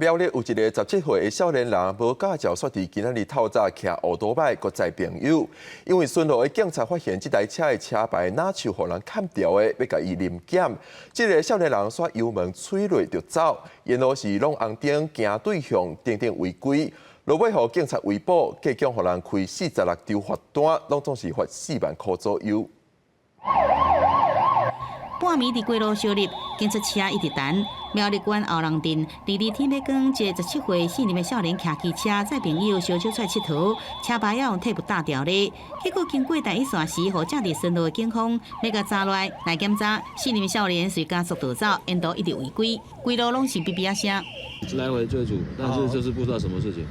苗栗有一个17岁的少年人，无驾照煞伫今仔日透早骑乌多摆，搁载朋友，因为顺路的警察发现这台车的车牌哪像互人砍掉的，要甲伊临检。这个少年人煞油门催落就走，沿路是拢红灯行对向，等等违规。落尾互警察围捕，计共互人开46张罚单，拢总是罚4万块左右。半暝伫街路小立，警察车一直等。苗栗县后龙镇第二天要讲，一个17岁姓林的少年骑机车载朋友小酒出来佚佗，车牌要用替补打掉咧。结果经过第一线时，互正伫顺路的警方要甲抓来检查，姓林的少年随加速逃走，沿途一直违规，规路拢是哔哔啊声。来回追逐，但是就是不知道什么事情。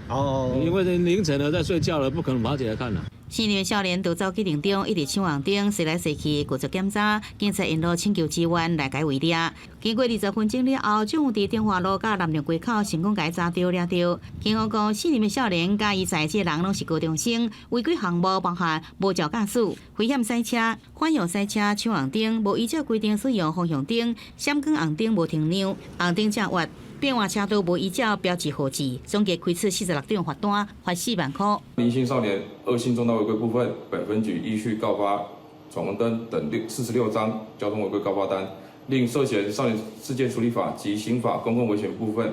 因为凌晨了，在睡觉了，不可能爬起来看了。姓林的少年逃走机场中，一直抢红灯，驶来驶去，过着检查，警察沿路请求支援来解围抓。经过20分钟了后，总有伫中华路甲南寮街口成功解抓到抓到。警方讲，姓林的少年甲伊载这人拢是高中生，违规项目包含无照驾驶、危险驶车、反向驶车、抢红灯、无依照规定使用方向灯、闪光红灯无停让、红灯正滑。变换车道无依照标记号志，总计开出46张罚单，罚4万块。林姓少年恶性重大违规部分，本分局依序告发闯红灯等46张交通违规告发单，另涉嫌少年事件处理法及刑法公共危险部分，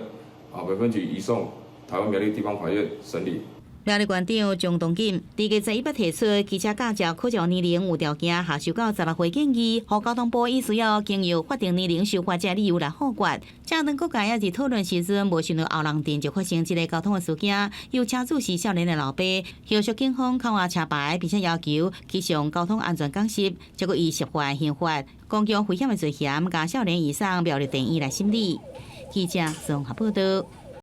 本分局移送台湾苗栗地方法院审理。苗栗县长张东锦伫个11提出机车驾照考照年龄有条件下修到16岁建议，互交通部以需要经由法定年龄修法这理由来复决。正当各界也是讨论时阵，无想到后龙镇就发生一个交通的事件，有车主是少年的老爸，要求警方扣押车牌，并且要求骑上交通安全讲习，结果伊涉犯刑法，公共危险的罪嫌，甲少年移送苗栗地院来审理。记者综合报道。